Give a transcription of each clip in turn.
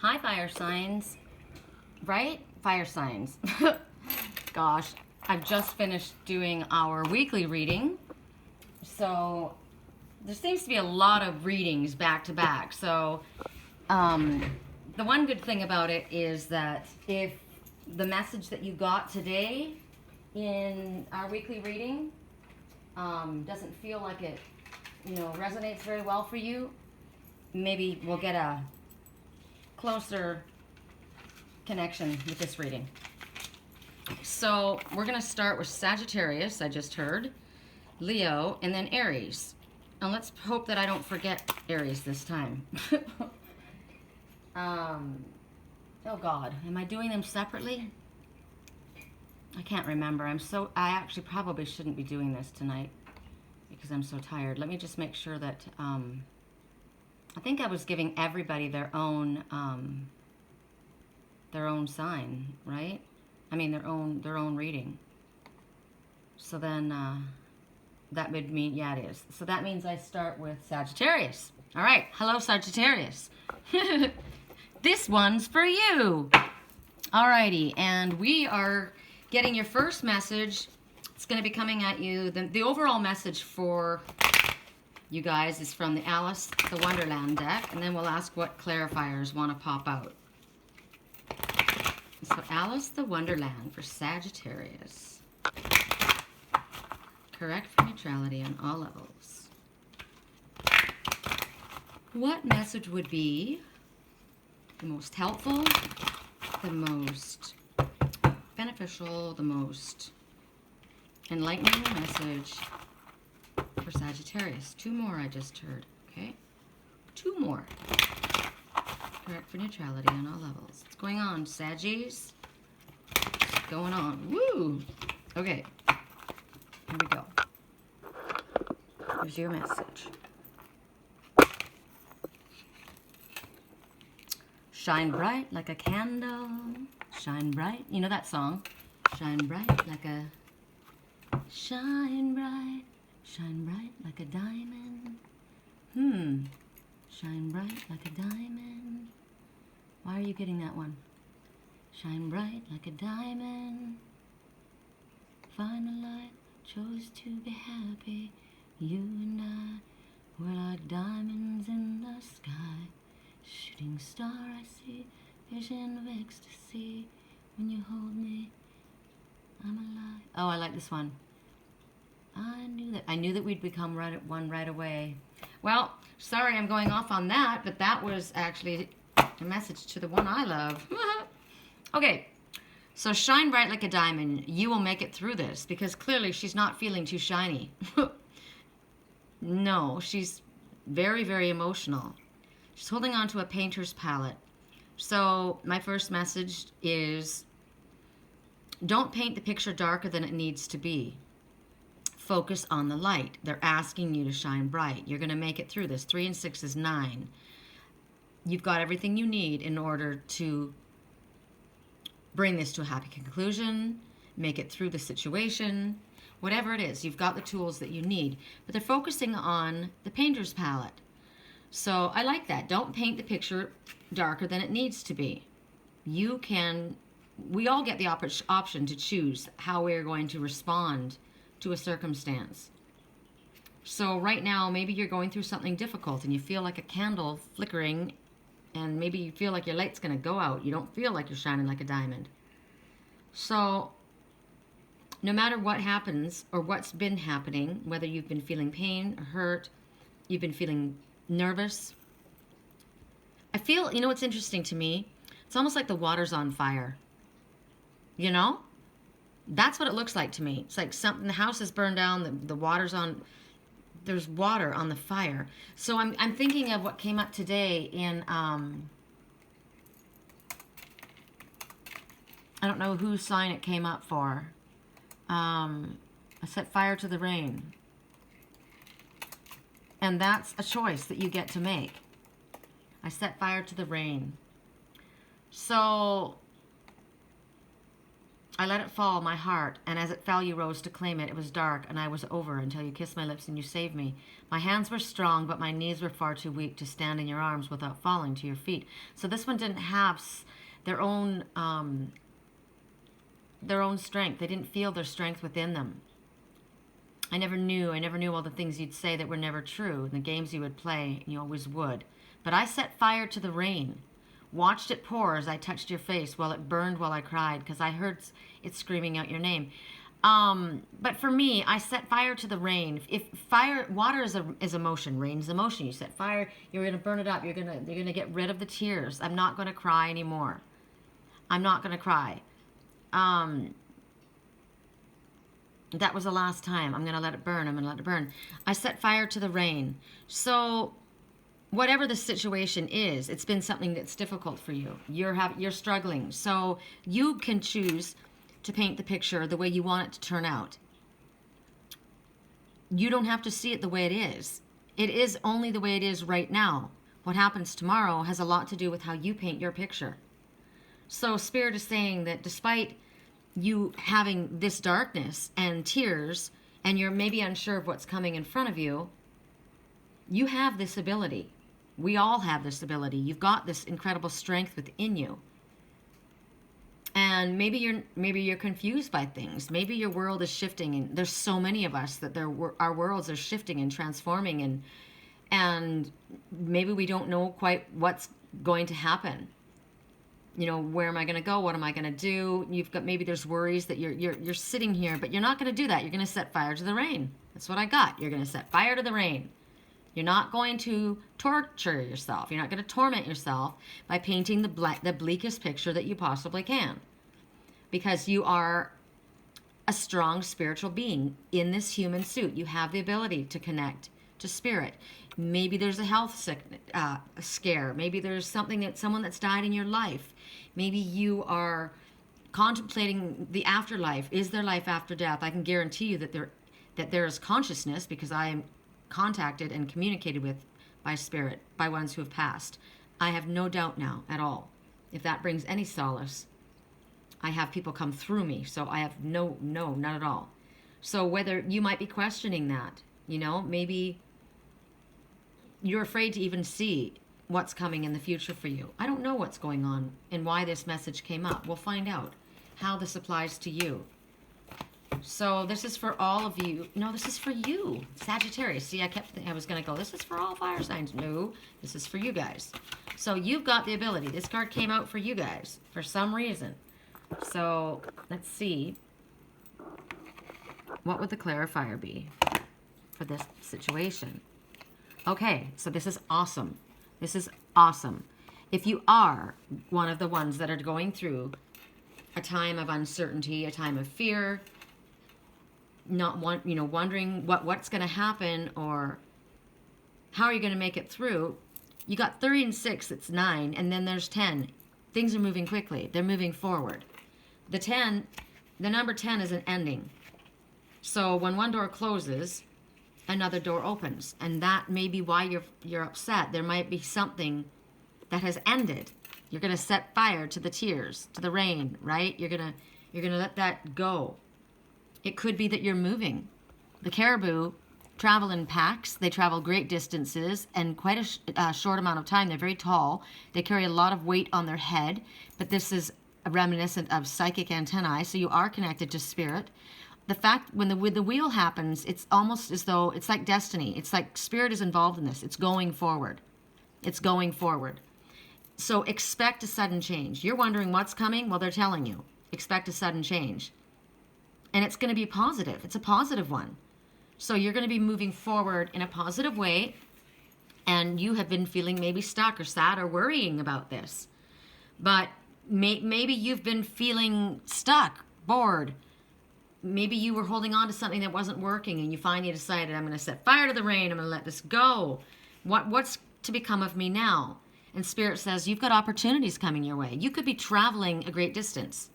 Hi, fire signs. Right? Fire signs. Gosh, I've just finished doing our weekly reading. So there seems to be a lot of readings back to back. So the one good thing about it is that if the message that you got today in our weekly reading doesn't feel like it, resonates very well for you, maybe we'll get a closer connection with this reading. So we're going to start with Sagittarius, I just heard, Leo, and then Aries. And let's hope that I don't forget Aries this time. Oh God, am I doing them separately? I can't remember. I actually probably shouldn't be doing this tonight because I'm so tired. Let me just make sure that, I think I was giving everybody their own sign, right? I mean their own reading. So then that would mean, yeah, it is. So that means I start with Sagittarius. All right, hello Sagittarius. This one's for you. Alrighty, and we are getting your first message. It's going to be coming at you. The overall message for you guys is from the Alice the Wonderland deck, and then we'll ask what clarifiers want to pop out. So Alice the Wonderland for Sagittarius. Correct for neutrality on all levels. What message would be the most helpful, the most beneficial, the most enlightening message for Sagittarius? Two more I just heard, okay? Two more. Correct for neutrality on all levels. What's going on, Saggies? What's going on? Woo! Okay. Here we go. Here's your message. Shine bright like a candle. Shine bright. You know that song? Shine bright like a... Shine bright like a diamond. Shine bright like a diamond. Why are you getting that one? Shine bright like a diamond. Find the light, chose to be happy. You and I were like diamonds in the sky. Shooting star I see, vision of ecstasy. When you hold me, I'm alive. Oh, I like this one. I knew that we'd become one right away. Well, sorry I'm going off on that, but that was actually a message to the one I love. Okay, so shine bright like a diamond. You will make it through this because clearly she's not feeling too shiny. No, she's very, very emotional. She's holding on to a painter's palette. So my first message is don't paint the picture darker than it needs to be. Focus on the light. They're asking you to shine bright. You're going to make it through this. 3 and 6 is 9. You've got everything you need in order to bring this to a happy conclusion, make it through the situation, whatever it is. You've got the tools that you need. But they're focusing on the painter's palette. So I like that. Don't paint the picture darker than it needs to be. We all get the option to choose how we're going to respond to a circumstance. So right now, maybe you're going through something difficult and you feel like a candle flickering and maybe you feel like your light's going to go out. You don't feel like you're shining like a diamond. So no matter what happens or what's been happening, whether you've been feeling pain or hurt, you've been feeling nervous. I feel, what's interesting to me? It's almost like the water's on fire. You know? That's what it looks like to me. It's like the house is burned down, the water's on, there's water on the fire. So I'm thinking of what came up today in, I don't know whose sign it came up for. I set fire to the rain. And that's a choice that you get to make. I set fire to the rain. So I let it fall, my heart, and as it fell you rose to claim it. It was dark, and I was over until you kissed my lips and you saved me. My hands were strong, but my knees were far too weak to stand in your arms without falling to your feet. So this one didn't have their own strength. They didn't feel their strength within them. I never knew all the things you'd say that were never true, and the games you would play, and you always would. But I set fire to the rain. Watched it pour as I touched your face while it burned while I cried because I heard it screaming out your name. But for me, I set fire to the rain. If water is emotion, rain is emotion. You set fire, you're gonna burn it up. You're gonna get rid of the tears. I'm not gonna cry anymore. I'm not gonna cry. That was the last time. I'm gonna let it burn. I'm gonna let it burn. I set fire to the rain. So whatever the situation is, it's been something that's difficult for you. You're struggling. So you can choose to paint the picture the way you want it to turn out. You don't have to see it the way it is. It is only the way it is right now. What happens tomorrow has a lot to do with how you paint your picture. So Spirit is saying that despite you having this darkness and tears, and you're maybe unsure of what's coming in front of you, you have this ability. We all have this ability. You've got this incredible strength within you. And maybe you're confused by things. Maybe your world is shifting, and there's so many of us that our worlds are shifting and transforming, and maybe we don't know quite what's going to happen. You know, where am I going to go? What am I going to do? Maybe there's worries that you're sitting here, but you're not going to do that. You're going to set fire to the rain. That's what I got. You're going to set fire to the rain. You're not going to torture yourself. You're not going to torment yourself by painting the bleakest picture that you possibly can. Because you are a strong spiritual being in this human suit. You have the ability to connect to spirit. Maybe there's a health scare. Maybe there's someone that's died in your life. Maybe you are contemplating the afterlife. Is there life after death? I can guarantee you that there is consciousness, because I am contacted and communicated with by spirit, by ones who have passed. I have no doubt now at all. If that brings any solace, I have people come through me, so I have no, not at all. So whether you might be questioning that, maybe you're afraid to even see what's coming in the future for you. I don't know what's going on and why this message came up. We'll find out how this applies to you. So this is for all of you. No, this is for you, Sagittarius. See, I kept thinking I was going to go, this is for all fire signs. No, this is for you guys. So you've got the ability. This card came out for you guys for some reason. So let's see. What would the clarifier be for this situation? Okay, so this is awesome. This is awesome. If you are one of the ones that are going through a time of uncertainty, a time of fear, wondering what's going to happen or how are you going to make it through, you got 3 and 6, it's 9, and then there's 10. Things are moving quickly. They're moving forward. The number 10 is an ending. So when one door closes, another door opens, and that may be why you're upset. There might be something that has ended. You're going to set fire to the tears, to the rain, right? You're going to let that go. It could be that you're moving. The caribou travel in packs. They travel great distances and quite a short amount of time. They're very tall. They carry a lot of weight on their head, but this is reminiscent of psychic antennae, so you are connected to spirit. The fact when the wheel happens, it's almost as though it's like destiny. It's like spirit is involved in this. It's going forward. It's going forward. So expect a sudden change. You're wondering what's coming? Well, they're telling you. Expect a sudden change. And it's going to be positive. It's a positive one. So you're going to be moving forward in a positive way, and you have been feeling maybe stuck or sad or worrying about this. But maybe you've been feeling stuck, bored. Maybe you were holding on to something that wasn't working, and you finally decided, I'm going to set fire to the rain. I'm going to let this go. What's to become of me now? And Spirit says, you've got opportunities coming your way. You could be traveling a great distance,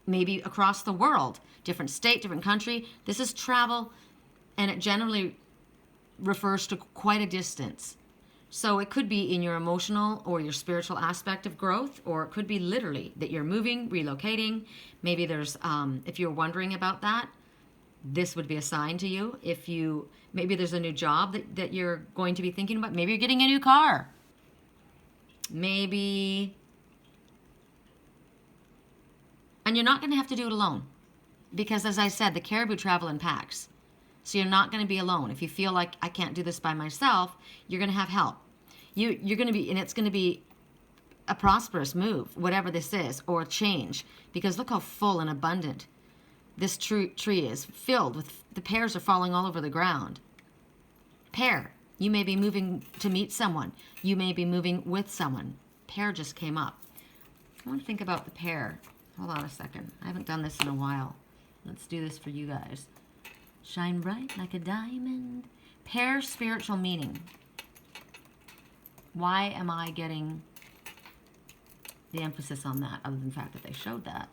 maybe across the world, different state, different country. This is travel, and it generally refers to quite a distance. So it could be in your emotional or your spiritual aspect of growth, or it could be literally that you're moving, relocating. Maybe there's, if you're wondering about that, this would be a sign to you. Maybe there's a new job that you're going to be thinking about. Maybe you're getting a new car. Maybe, and you're not going to have to do it alone. Because as I said, the caribou travel in packs. So you're not going to be alone. If you feel like I can't do this by myself, you're going to have help. You're going to be, and it's going to be a prosperous move, whatever this is, or a change. Because look how full and abundant this tree is, filled with, the pears are falling all over the ground. Pear, you may be moving to meet someone. You may be moving with someone. Pear just came up. I want to think about the pear. Hold on a second. I haven't done this in a while. Let's do this for you guys. Shine bright like a diamond. Pear, spiritual meaning. Why am I getting the emphasis on that, other than the fact that they showed that?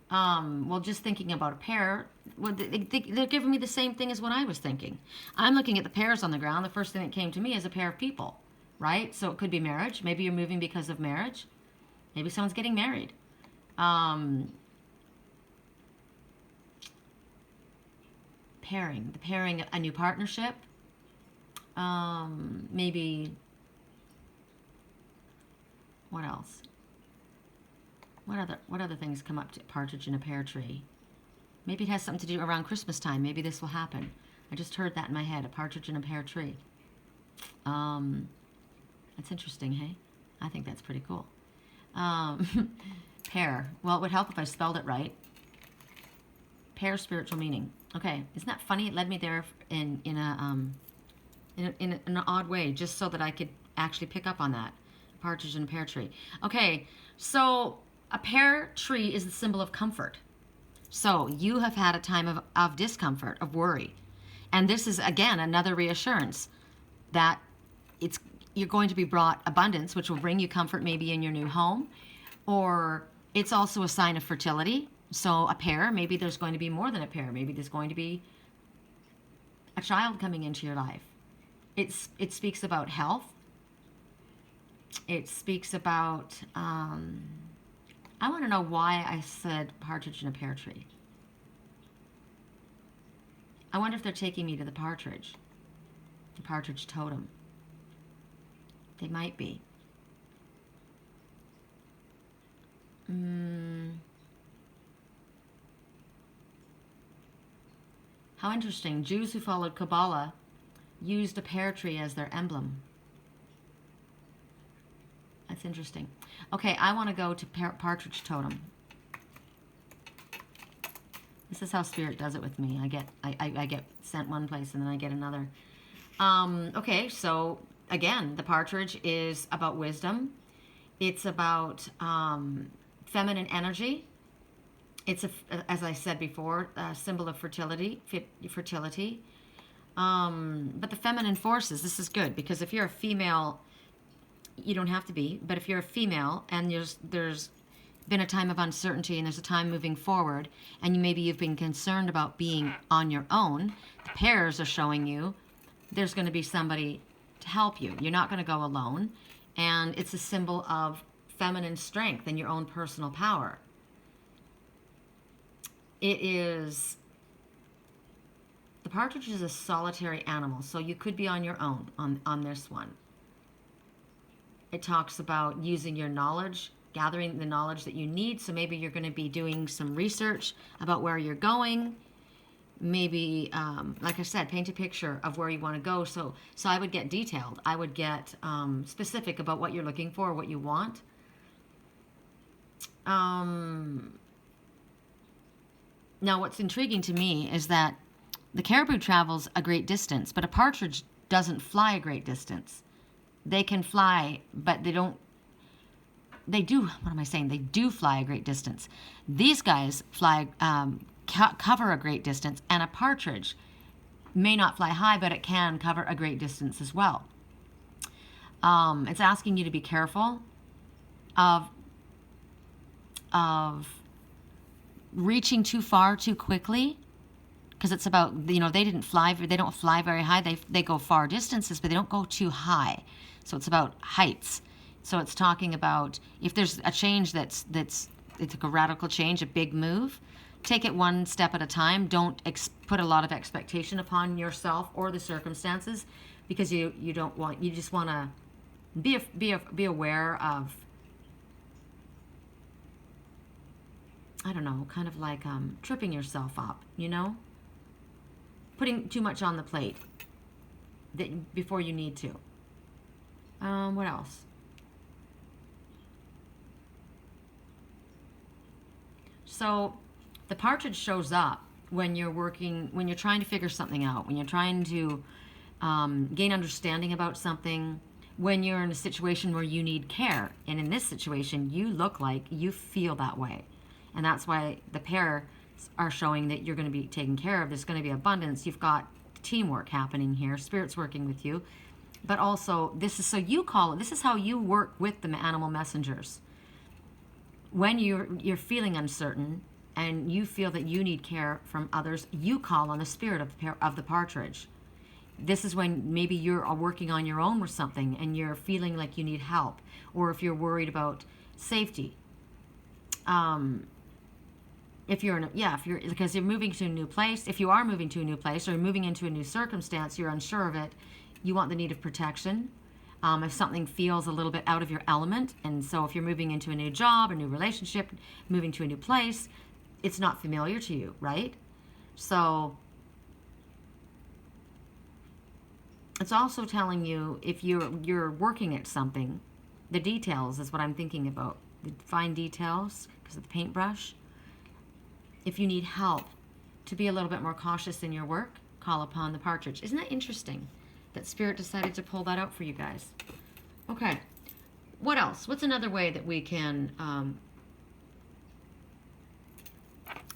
Well, just thinking about a pear, well, they're giving me the same thing as what I was thinking. I'm looking at the pears on the ground. The first thing that came to me is a pair of people, right? So it could be marriage. Maybe you're moving because of marriage. Maybe someone's getting married. Pairing a new partnership. Maybe, what else? What other things come up to partridge in a pear tree? Maybe it has something to do around Christmas time. Maybe this will happen. I just heard that in my head, a partridge in a pear tree. That's interesting, hey? I think that's pretty cool. Pear. Well, it would help if I spelled it right. Pear, spiritual meaning. Okay, isn't that funny? It led me there in an odd way, just so that I could actually pick up on that. Partridge in a pear tree. Okay, so a pear tree is the symbol of comfort. So you have had a time of discomfort, of worry. And this is, again, another reassurance that you're going to be brought abundance, which will bring you comfort maybe in your new home. Or it's also a sign of fertility. So a pair, maybe there's going to be more than a pair. Maybe there's going to be a child coming into your life. It speaks about health. It speaks about, I want to know why I said partridge in a pear tree. I wonder if they're taking me to the partridge totem. They might be. How interesting. Jews who followed Kabbalah used a pear tree as their emblem. That's interesting. Okay, I want to go to partridge totem. This is how Spirit does it with me. I get sent one place and then I get another. Okay, so again, the partridge is about wisdom. It's about feminine energy. It's, as I said before, a symbol of fertility. But the feminine forces, this is good, because if you're a female, you don't have to be, but if you're a female and there's been a time of uncertainty and there's a time moving forward, and maybe you've been concerned about being on your own, the pairs are showing you there's going to be somebody to help you. You're not going to go alone, and it's a symbol of feminine strength and your own personal power. The partridge is a solitary animal, so you could be on your own on this one. It talks about using your knowledge, gathering the knowledge that you need. So maybe you're going to be doing some research about where you're going. Maybe, like I said, paint a picture of where you want to go. So I would get detailed. I would get specific about what you're looking for, what you want. Now, what's intriguing to me is that the caribou travels a great distance, but a partridge doesn't fly a great distance. They can fly, but they do fly a great distance. These guys fly, cover a great distance, and a partridge may not fly high, but it can cover a great distance as well. It's asking you to be careful of reaching too far too quickly, because it's about, they don't fly very high. They go far distances, but they don't go too high. So it's about heights. So it's talking about if there's a change it's a radical change, a big move, take it one step at a time. Don't put a lot of expectation upon yourself or the circumstances, because you just want to be aware of, I don't know, kind of like tripping yourself up, you know? Putting too much on the plate before you need to. What else? So the partridge shows up when you're trying to figure something out, when you're trying to gain understanding about something, when you're in a situation where you need care. And in this situation, you look like you feel that way. And that's why the pair are showing that you're going to be taken care of. There's going to be abundance. You've got teamwork happening here. Spirit's working with you. But also, this is how you work with the animal messengers. When you're feeling uncertain and you feel that you need care from others, you call on the spirit of the partridge. This is when maybe you're working on your own with something and you're feeling like you need help, or if you're worried about safety. Because you're moving to a new place. If you are moving to a new place or you're moving into a new circumstance, you're unsure of it, you want the need of protection. If something feels a little bit out of your element, and so if you're moving into a new job, a new relationship, moving to a new place, it's not familiar to you, right? So it's also telling you, if you're working at something, the details is what I'm thinking about, the fine details, because of the paintbrush. If you need help to be a little bit more cautious in your work, call upon the partridge. Isn't that interesting that Spirit decided to pull that out for you guys? Okay. What else? What's another way that we can,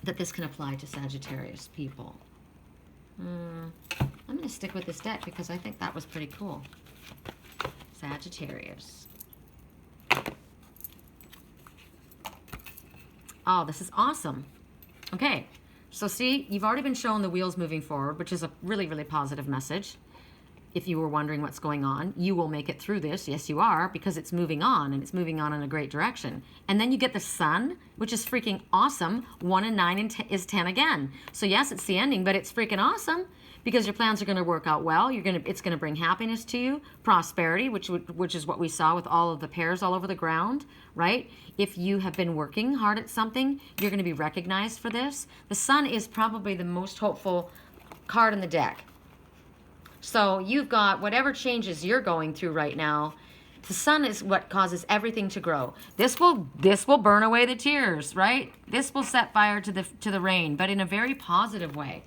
that this can apply to Sagittarius people? I'm going to stick with this deck because I think that was pretty cool. Sagittarius. Oh, this is awesome. Okay, so see, you've already been shown the wheels moving forward, which is a really, really positive message. If you were wondering what's going on, you will make it through this. Yes, you are, because it's moving on, and it's moving on in a great direction. And then you get the sun, which is freaking awesome. 1 and 9 is 10 again. So yes, it's the ending, but it's freaking awesome because your plans are going to work out well. It's going to bring happiness to you, prosperity, which is what we saw with all of the pairs all over the ground, right? If you have been working hard at something, you're going to be recognized for this. The sun is probably the most hopeful card in the deck. So you've got whatever changes you're going through right now. The sun is what causes everything to grow. This will burn away the tears, right? This will set fire to the rain, but in a very positive way.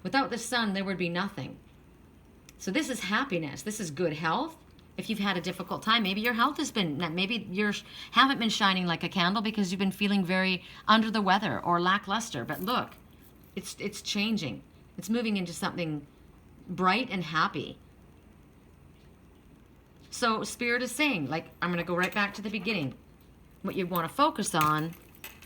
Without the sun, there would be nothing. So this is happiness. This is good health. If you've had a difficult time, maybe your health has been, maybe you haven't been shining like a candle because you've been feeling very under the weather or lackluster. But look, it's changing. It's moving into something bright and happy. So Spirit is saying, like, I'm going to go right back to the beginning. What you want to focus on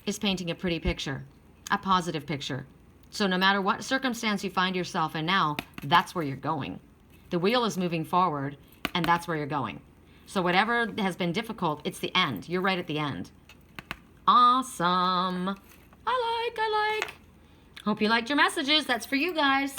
is painting a pretty picture, a positive picture. So no matter what circumstance you find yourself in now, that's where you're going. The wheel is moving forward, and that's where you're going. So whatever has been difficult, it's the end. You're right at the end. Awesome. I like. Hope you liked your messages. That's for you guys.